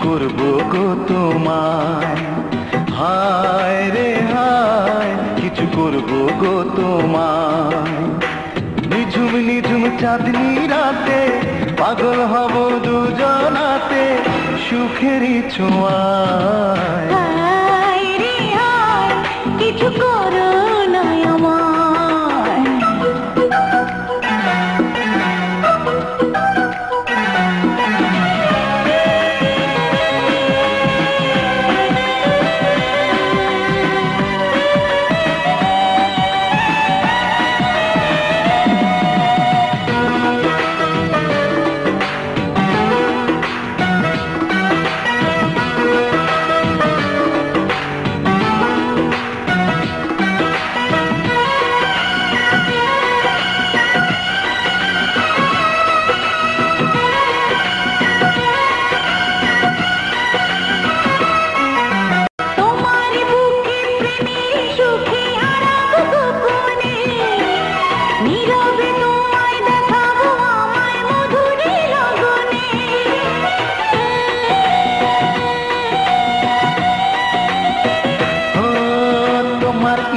করবো গো তোমায়, হায় রে হায় কিছু করবো গো তোমায়। নিঝুম নিঝুম চাঁদনি রাতে পাগল হব দুজনাতে সুখেরই ছোঁয়ায়। হায় রে হায় কিছু করো না আমায়।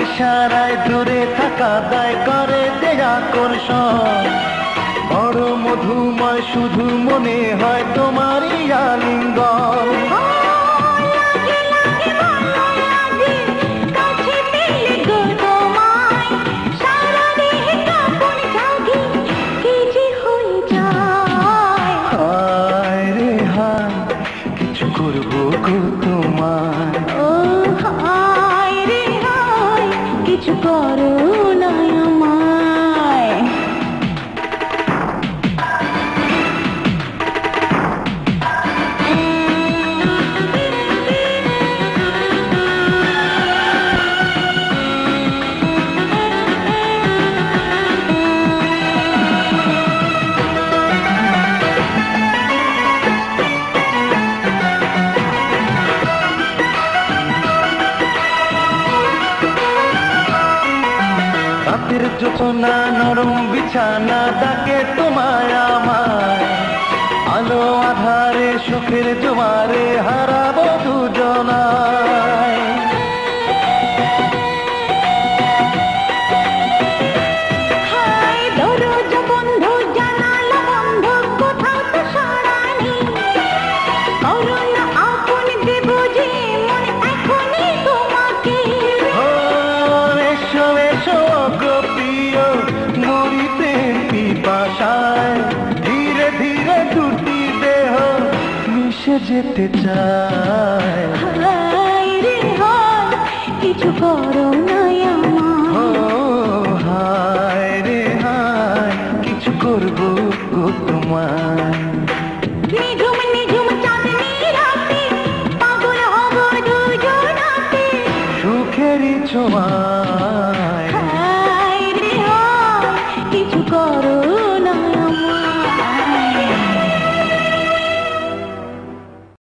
ইশারায় দূরে থাকা দায় করে যে আকর্ষণ, বড় মধুময় শুধু মনে হয় তোমারই আলিঙ্গন। হায় রে হায় কিছু করবো গো তোমায়। কিছু করো না আমায়। রাতের জোছনা নরম বিছানা ডাকে তোমায় আমায়, আলো আধারে সুখের জোয়ারে হারাবো দুজনায়। ধীরে ধীরে দুটি দেহ মিশে যেতে চায়। হায় রে হায় কিছু করো না আমায়। হায় রে হায় কিছু করবো গো তোমায়। নিঝুম নিঝুম চাঁদনি রাতে পাগল হব দুজনাতে সুখেরই ছোঁয়ায়।